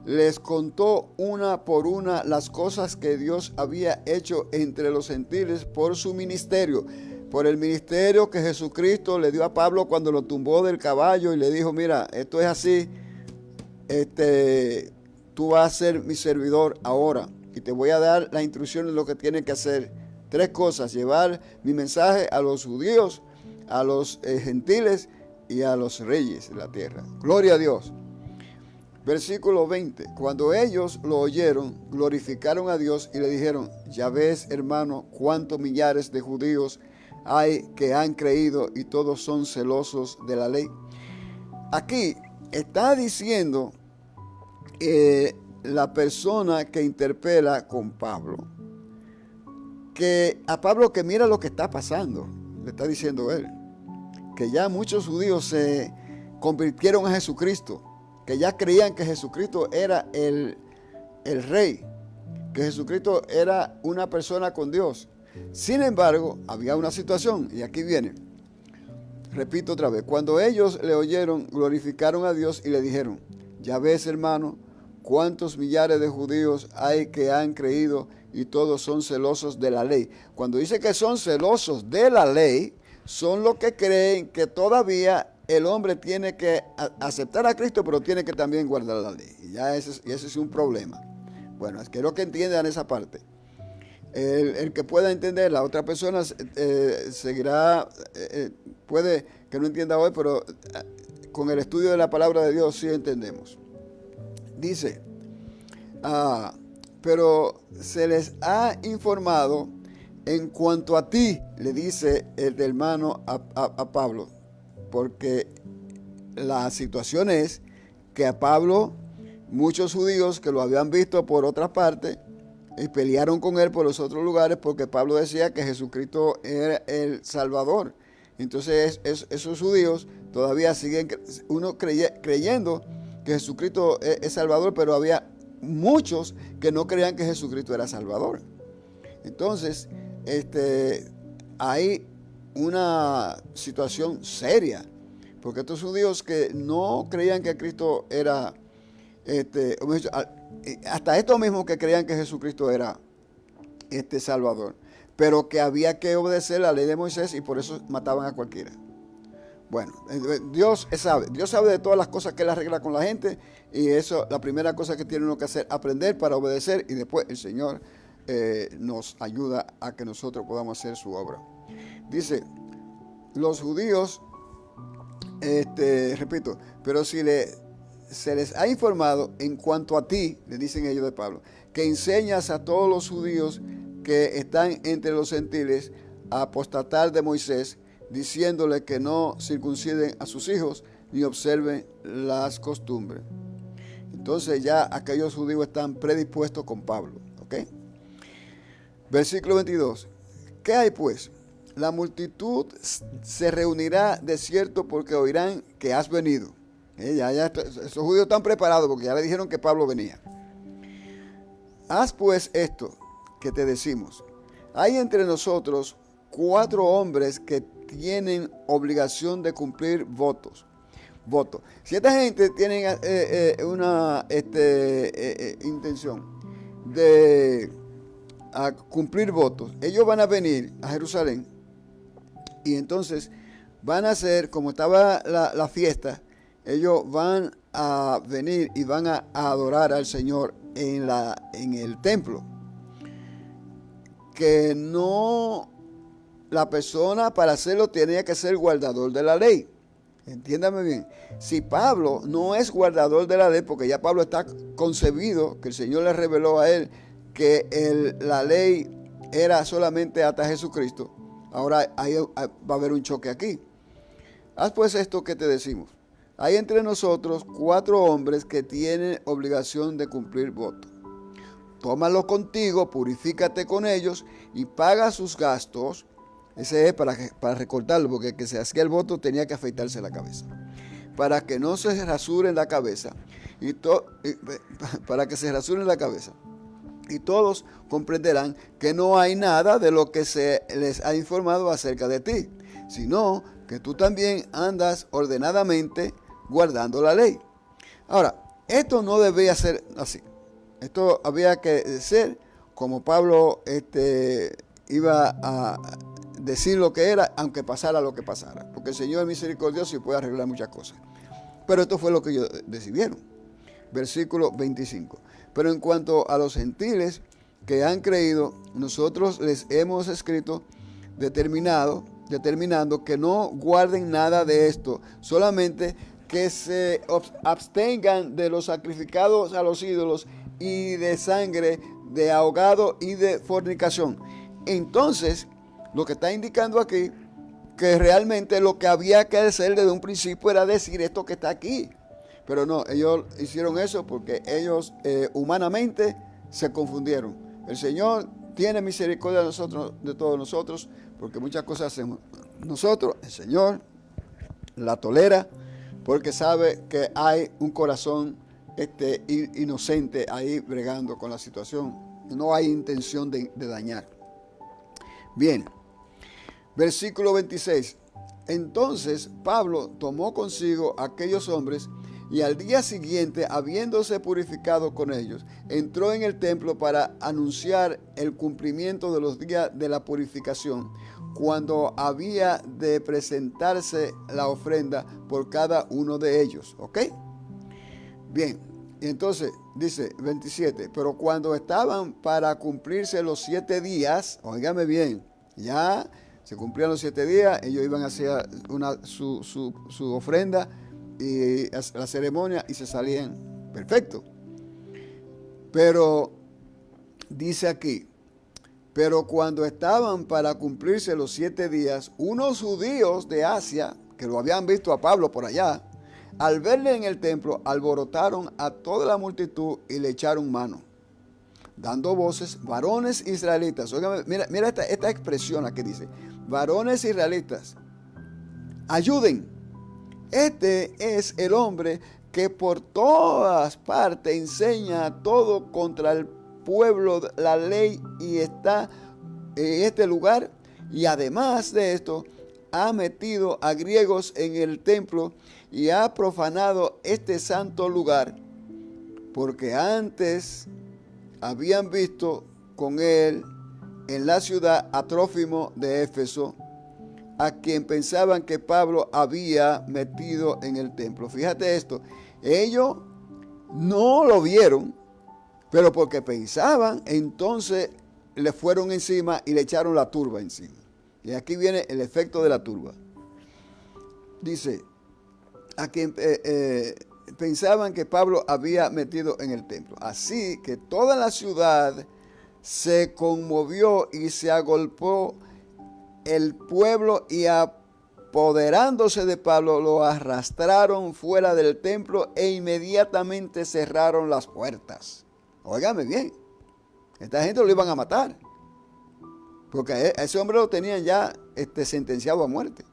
les contó una por una las cosas que Dios había hecho entre los gentiles por su ministerio, por el ministerio que Jesucristo le dio a Pablo cuando lo tumbó del caballo y le dijo, mira, esto es así, tú vas a ser mi servidor ahora y te voy a dar la instrucción de lo que tienes que hacer. 3 cosas, llevar mi mensaje a los judíos, a los gentiles y a los reyes de la tierra. Gloria a Dios. Versículo 20. Cuando ellos lo oyeron, glorificaron a Dios y le dijeron, ya ves, hermano, cuántos millares de judíos hay que han creído y todos son celosos de la ley. Aquí está diciendo la persona que interpela con Pablo, que a Pablo que mira lo que está pasando, le está diciendo él, que ya muchos judíos se convirtieron a Jesucristo, que ya creían que Jesucristo era el rey, que Jesucristo era una persona con Dios. Sin embargo, había una situación, y aquí viene. Repito otra vez, cuando ellos le oyeron, glorificaron a Dios y le dijeron, ya ves, hermano, cuántos millares de judíos hay que han creído y todos son celosos de la ley. Cuando dice que son celosos de la ley, son los que creen que todavía el hombre tiene que aceptar a Cristo, pero tiene que también guardar la ley. Y ya ese es un problema. Bueno, quiero que entiendan esa parte. El que pueda entender, la otra persona seguirá, puede que no entienda hoy, pero con el estudio de la palabra de Dios sí entendemos. Dice, pero se les ha informado en cuanto a ti, le dice el hermano a Pablo, porque la situación es que a Pablo, muchos judíos que lo habían visto por otras partes, y pelearon con él por los otros lugares porque Pablo decía que Jesucristo era el Salvador. Entonces esos judíos todavía siguen creyendo que Jesucristo es Salvador, pero había muchos que no creían que Jesucristo era Salvador. Entonces hay una situación seria, porque estos judíos que no creían que Cristo era, hasta estos mismos que creían que Jesucristo era Salvador, pero que había que obedecer la ley de Moisés y por eso mataban a cualquiera. Bueno, Dios sabe de todas las cosas que Él arregla con la gente, y eso, la primera cosa que tiene uno que hacer, aprender para obedecer, y después el Señor nos ayuda a que nosotros podamos hacer su obra. Dice, los judíos, repito, pero si se les ha informado en cuanto a ti, le dicen ellos de Pablo, que enseñas a todos los judíos que están entre los gentiles a apostatar de Moisés, diciéndole que no circunciden a sus hijos ni observen las costumbres. Entonces ya aquellos judíos están predispuestos con Pablo. ¿Ok? Versículo 22. ¿Qué hay pues? La multitud se reunirá de cierto porque oirán que has venido. Esos judíos están preparados porque ya le dijeron que Pablo venía. Haz pues esto que te decimos. Hay entre nosotros 4 hombres que tienen obligación de cumplir votos. Si esta gente tiene una intención de cumplir votos, ellos van a venir a Jerusalén y entonces van a hacer, como estaba la fiesta, ellos van a venir y van a adorar al Señor en el templo. Que no, la persona para hacerlo tenía que ser guardador de la ley. Entiéndame bien, si Pablo no es guardador de la ley, porque ya Pablo está concebido, que el Señor le reveló a él que la ley era solamente hasta Jesucristo, ahora va a haber un choque aquí. Haz pues esto que te decimos. Hay entre nosotros 4 hombres que tienen obligación de cumplir voto. Tómalos contigo, purifícate con ellos y paga sus gastos. Ese es para recortarlo, porque el que se hacía el voto tenía que afeitarse la cabeza. Para que no se rasuren la cabeza. Para que se rasuren la cabeza. Y todos comprenderán que no hay nada de lo que se les ha informado acerca de ti, sino que tú también andas ordenadamente guardando la ley. Ahora, esto no debía ser así. Esto había que ser como Pablo iba a decir lo que era, aunque pasara lo que pasara. Porque el Señor es misericordioso y puede arreglar muchas cosas. Pero esto fue lo que ellos decidieron. Versículo 25. Pero en cuanto a los gentiles que han creído, nosotros les hemos escrito determinando que no guarden nada de esto, solamente que se abstengan de los sacrificados a los ídolos y de sangre, de ahogado y de fornicación. Entonces, lo que está indicando aquí, que realmente lo que había que hacer desde un principio era decir esto que está aquí. Pero no, ellos hicieron eso porque ellos humanamente se confundieron. El Señor tiene misericordia de nosotros, de todos nosotros, porque muchas cosas hacemos nosotros. El Señor la tolera porque sabe que hay un corazón inocente ahí bregando con la situación. No hay intención de dañar. Bien, versículo 26. Entonces Pablo tomó consigo a aquellos hombres y al día siguiente, habiéndose purificado con ellos, entró en el templo para anunciar el cumplimiento de los días de la purificación, cuando había de presentarse la ofrenda por cada uno de ellos. ¿Ok? Bien, y entonces dice 27, pero cuando estaban para cumplirse los 7 días, óigame bien, ya se cumplían los 7 días, ellos iban a hacer su ofrenda y la ceremonia y se salían perfecto. Pero dice aquí, pero cuando estaban para cumplirse los 7 días, unos judíos de Asia, que lo habían visto a Pablo por allá, al verle en el templo, alborotaron a toda la multitud y le echaron mano, dando voces, varones israelitas. Óigame, mira esta expresión aquí dice, varones israelitas, ayuden. Este es el hombre que por todas partes enseña todo contra el pueblo, la ley, y está en este lugar. Y además de esto, ha metido a griegos en el templo y ha profanado este santo lugar, porque antes habían visto con él en la ciudad a Trófimo de Éfeso, a quien pensaban que Pablo había metido en el templo. Fíjate esto, ellos no lo vieron, pero porque pensaban, entonces le fueron encima y le echaron la turba encima. Y aquí viene el efecto de la turba. Dice, a quien pensaban que Pablo había metido en el templo. Así que toda la ciudad se conmovió y se agolpó el pueblo, y apoderándose de Pablo lo arrastraron fuera del templo e inmediatamente cerraron las puertas. Óigame bien, esta gente lo iban a matar, porque a ese hombre lo tenían ya sentenciado a muerte.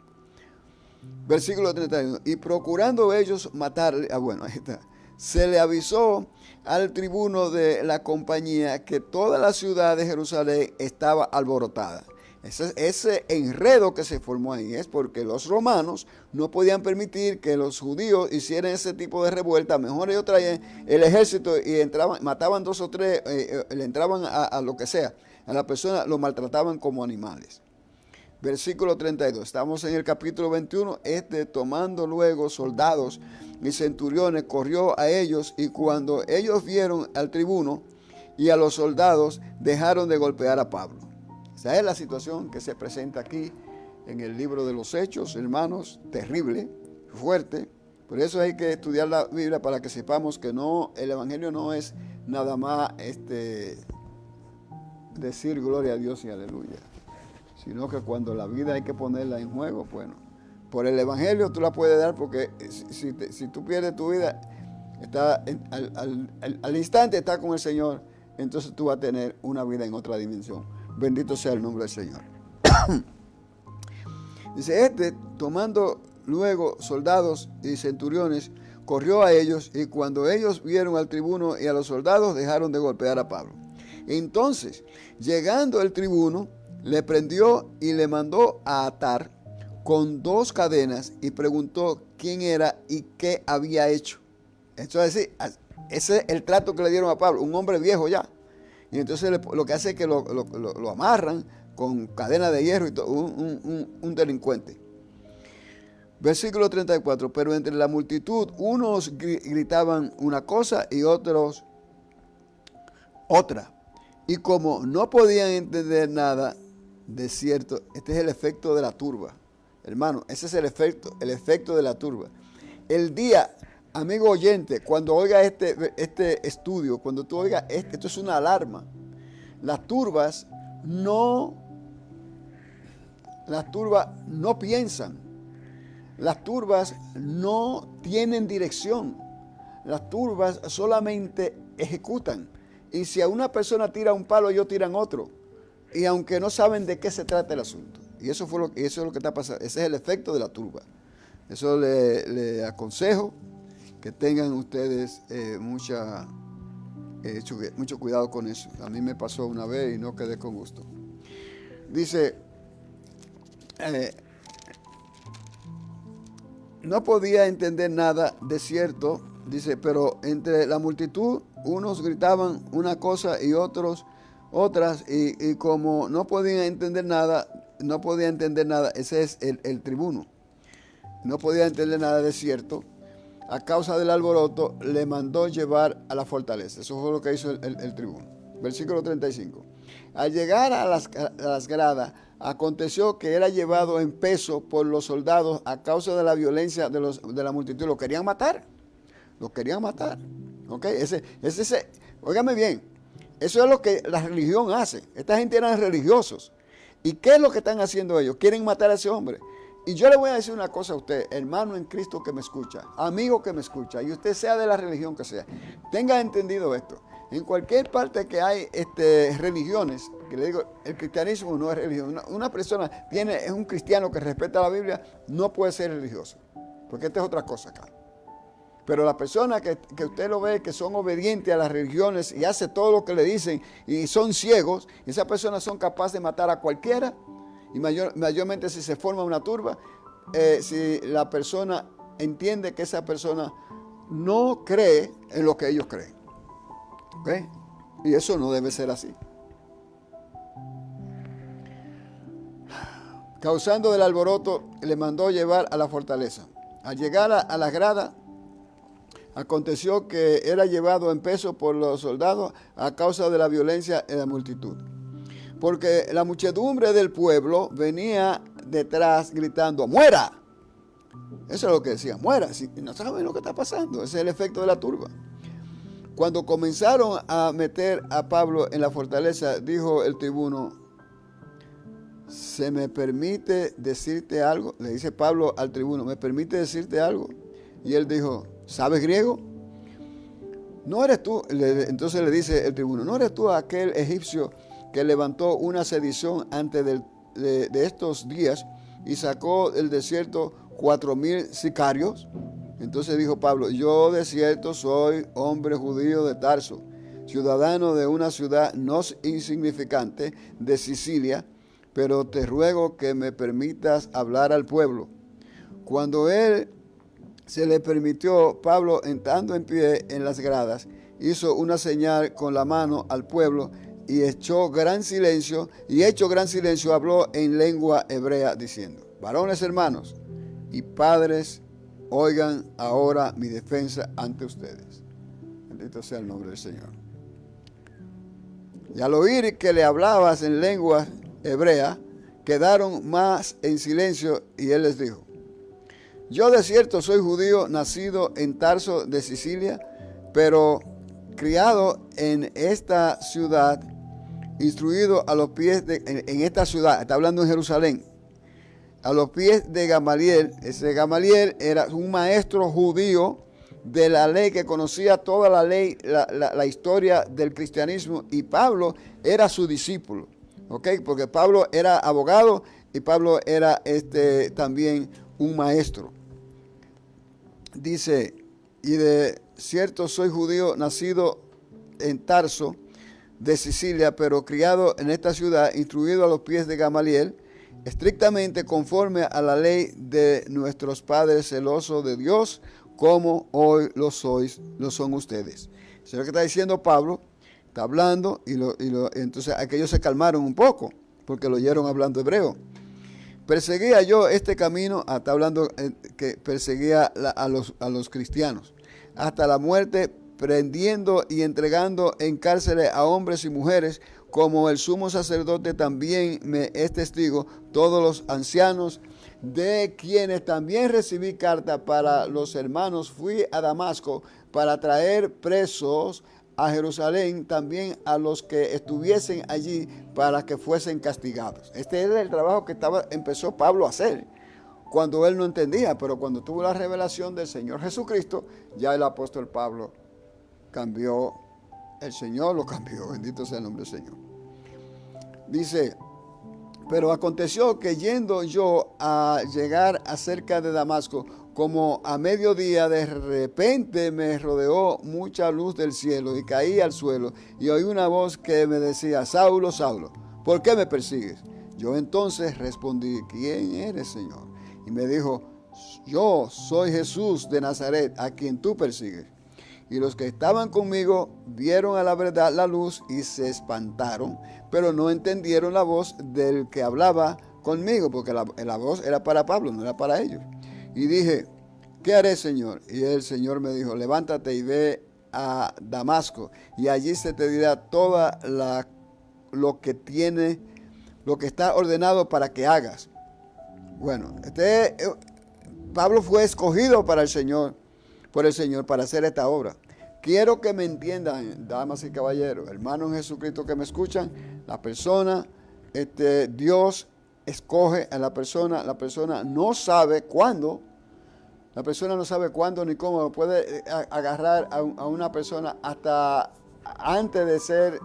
Versículo 31. Y procurando ellos matarle, ahí está, se le avisó al tribuno de la compañía que toda la ciudad de Jerusalén estaba alborotada. Ese enredo que se formó ahí es porque los romanos no podían permitir que los judíos hicieran ese tipo de revuelta. Mejor ellos traían el ejército y entraban, mataban 2 o 3, le entraban a lo que sea. A la persona lo maltrataban como animales. Versículo 32. Estamos en el capítulo 21. Tomando luego soldados y centuriones, corrió a ellos, y cuando ellos vieron al tribuno y a los soldados, dejaron de golpear a Pablo. Esa es la situación que se presenta aquí en el libro de los Hechos, hermanos. Terrible, fuerte. Por eso hay que estudiar la Biblia, para que sepamos que el evangelio no es nada más decir gloria a Dios y aleluya, sino que cuando la vida hay que ponerla en juego, bueno, por el evangelio tú la puedes dar, porque si tú pierdes tu vida, al instante estás con el Señor, entonces tú vas a tener una vida en otra dimensión. Bendito sea el nombre del Señor. Dice, tomando luego soldados y centuriones, corrió a ellos, y cuando ellos vieron al tribuno y a los soldados, dejaron de golpear a Pablo. Entonces, llegando el tribuno, le prendió y le mandó a atar con 2 cadenas, y preguntó quién era y qué había hecho. Esto es decir, ese es el trato que le dieron a Pablo, un hombre viejo ya. Y entonces lo que hace es que lo amarran con cadena de hierro, y todo, un delincuente. Versículo 34. Pero entre la multitud unos gritaban una cosa y otros otra. Y como no podían entender nada, de cierto, este es el efecto de la turba. Hermano, ese es el efecto de la turba. El día, amigo oyente, cuando oiga este estudio, cuando tú oigas esto es una alarma. Las turbas no piensan. Las turbas no tienen dirección. Las turbas solamente ejecutan. Y si a una persona tira un palo, ellos tiran otro. Y aunque no saben de qué se trata el asunto. Y eso es lo que está pasando. Ese es el efecto de la turba. Eso le aconsejo que tengan ustedes mucho cuidado con eso. A mí me pasó una vez y no quedé con gusto. Dice, no podía entender nada, de cierto, dice, pero entre la multitud unos gritaban una cosa y otros otras, y como no podían entender nada, ese es el tribuno. No podía entender nada, de cierto. A causa del alboroto, le mandó llevar a la fortaleza. Eso fue lo que hizo el tribuno. Versículo 35. Al llegar a las gradas, aconteció que era llevado en peso por los soldados a causa de la violencia de la multitud. Lo querían matar. ¿Ok? Óigame bien. Eso es lo que la religión hace. Esta gente eran religiosos. ¿Y qué es lo que están haciendo ellos? Quieren matar a ese hombre. Y yo le voy a decir una cosa a usted, hermano en Cristo que me escucha, amigo que me escucha, y usted sea de la religión que sea, tenga entendido esto. En cualquier parte que hay religiones, que le digo, el cristianismo no es religión. Una persona es un cristiano que respeta la Biblia, no puede ser religioso, porque esta es otra cosa acá. Pero las personas que usted lo ve, que son obedientes a las religiones y hace todo lo que le dicen y son ciegos, esas personas son capaces de matar a cualquiera. Y mayormente si se forma una turba, si la persona entiende que esa persona no cree en lo que ellos creen. ¿Ok? Y eso no debe ser así. Causando del alboroto, le mandó llevar a la fortaleza. Al llegar a la grada, aconteció que era llevado en peso por los soldados a causa de la violencia en la multitud. Porque la muchedumbre del pueblo venía detrás gritando, ¡muera! Eso es lo que decía, muera, si no saben lo que está pasando. Ese es el efecto de la turba. Cuando comenzaron a meter a Pablo en la fortaleza, dijo el tribuno, ¿se me permite decirte algo? Le dice Pablo al tribuno, ¿me permite decirte algo? Y él dijo, ¿sabes griego? ¿No eres tú? Entonces le dice el tribuno, ¿no eres tú aquel egipcio que levantó una sedición antes de estos días y sacó del desierto 4,000 sicarios? Entonces dijo Pablo, yo de cierto soy hombre judío de Tarso, ciudadano de una ciudad no insignificante de Sicilia, pero te ruego que me permitas hablar al pueblo. Cuando él se le permitió, Pablo, estando en pie en las gradas, hizo una señal con la mano al pueblo y hecho gran silencio, habló en lengua hebrea diciendo, varones hermanos y padres, oigan ahora mi defensa ante ustedes. Bendito sea el nombre del Señor. Y al oír que le hablabas en lengua hebrea, quedaron más en silencio y él les dijo, yo de cierto soy judío, nacido en Tarso de Sicilia, pero criado en esta ciudad, instruido a los pies en esta ciudad, está hablando en Jerusalén, a los pies de Gamaliel. Ese Gamaliel era un maestro judío de la ley que conocía toda la ley, la historia del cristianismo, y Pablo era su discípulo, ¿ok? Porque Pablo era abogado y Pablo era también un maestro. Dice, y de cierto soy judío, nacido en Tarso de Sicilia, pero criado en esta ciudad, instruido a los pies de Gamaliel, estrictamente conforme a la ley de nuestros padres, celoso de Dios, como hoy lo son ustedes. Eso es lo que está diciendo Pablo, está hablando, entonces aquellos se calmaron un poco, porque lo oyeron hablando hebreo. Perseguía yo este camino, está hablando que perseguía a los cristianos, hasta la muerte, prendiendo y entregando en cárceles a hombres y mujeres, como el sumo sacerdote también me es testigo, todos los ancianos, de quienes también recibí carta para los hermanos, fui a Damasco para traer presos a Jerusalén también a los que estuviesen allí para que fuesen castigados. Este era el trabajo que empezó Pablo a hacer cuando él no entendía, pero cuando tuvo la revelación del Señor Jesucristo, ya el apóstol Pablo cambió, el Señor lo cambió, bendito sea el nombre del Señor. Dice, pero aconteció que yendo yo a llegar acerca de Damasco, como a mediodía, de repente me rodeó mucha luz del cielo y caí al suelo y oí una voz que me decía, Saulo, Saulo, ¿por qué me persigues? Yo entonces respondí, ¿quién eres, Señor? Y me dijo, yo soy Jesús de Nazaret, a quien tú persigues. Y los que estaban conmigo vieron a la verdad la luz y se espantaron, pero no entendieron la voz del que hablaba conmigo, porque la voz era para Pablo, no era para ellos. Y dije, ¿qué haré, Señor? Y el Señor me dijo, levántate y ve a Damasco, y allí se te dirá toda lo que está ordenado para que hagas. Bueno, Pablo fue escogido por el Señor para hacer esta obra. Quiero que me entiendan, damas y caballeros, hermanos en Jesucristo que me escuchan, la persona, Dios escoge a la persona no sabe cuándo, ni cómo puede agarrar a una persona hasta antes de ser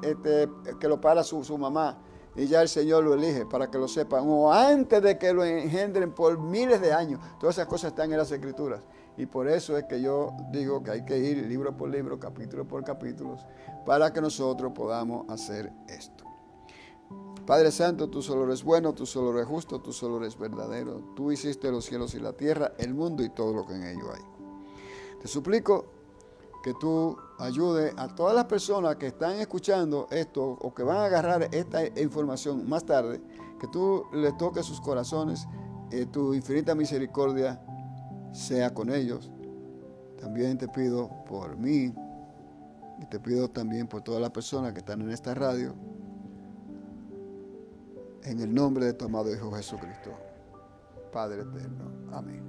que lo para su mamá, y ya el Señor lo elige para que lo sepan, o antes de que lo engendren por miles de años. Todas esas cosas están en las Escrituras, y por eso es que yo digo que hay que ir libro por libro, capítulo por capítulo, para que nosotros podamos hacer esto. Padre Santo, tú solo eres bueno, tú solo eres justo, tú solo eres verdadero. Tú hiciste los cielos y la tierra, el mundo y todo lo que en ello hay. Te suplico que tú ayudes a todas las personas que están escuchando esto o que van a agarrar esta información más tarde, que tú les toques sus corazones, tu infinita misericordia sea con ellos. También te pido por mí y te pido también por todas las personas que están en esta radio, en el nombre de tu amado Hijo Jesucristo, Padre eterno. Amén.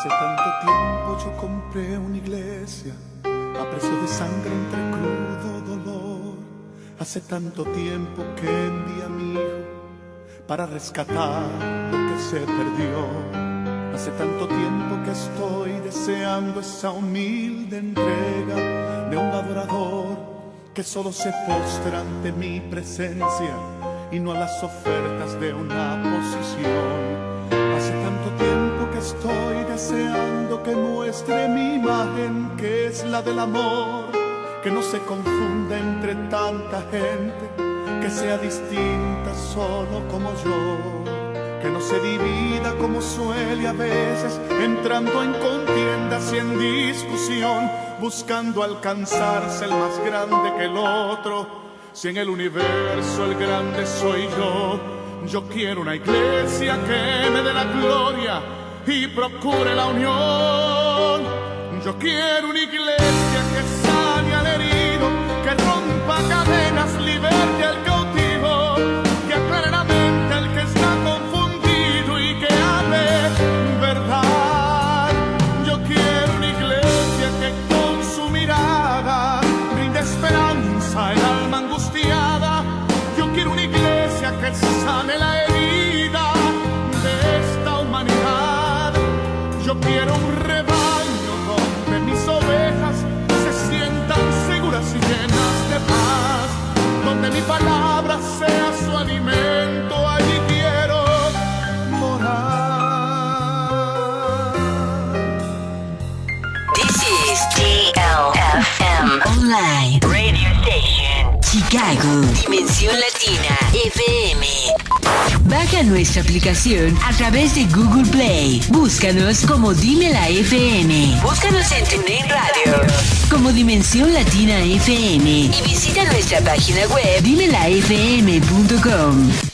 Hace tanto tiempo yo compré una iglesia a precio de sangre entre crudo dolor. Hace tanto tiempo que envié a mi hijo para rescatar lo que se perdió. Hace tanto tiempo que estoy deseando esa humilde entrega de un adorador que solo se postra ante mi presencia y no a las ofertas de una posición. Hace tanto tiempo que estoy deseando que muestre mi imagen, que es la del amor, que no se confunda entre tanta gente, que sea distinta solo como yo, que no se divida como suele a veces, entrando en contiendas y en discusión, buscando alcanzarse el más grande que el otro. Si en el universo el grande soy yo quiero una iglesia que me dé la gloria y procure la unión. Yo quiero una iglesia que sane al herido, que rompa cadenas, liberte al cautivo, que aclare la mente al que está confundido y que hable verdad. Yo quiero una iglesia que con su mirada brinde esperanza al alma angustiada. Yo quiero una iglesia que sane la herida de esta humanidad. Yo quiero un rebaño donde mis ovejas se sientan seguras y llenas de paz, donde mi palabra sea su alimento. Allí quiero morar. This is DLFM Online Radio Station Chicago, Dimensión Latina FM. Baja nuestra aplicación a través de Google Play. Búscanos como Dime la FM. Búscanos en TuneIn Radio como Dimensión Latina FM y visita nuestra página web dimelafm.com.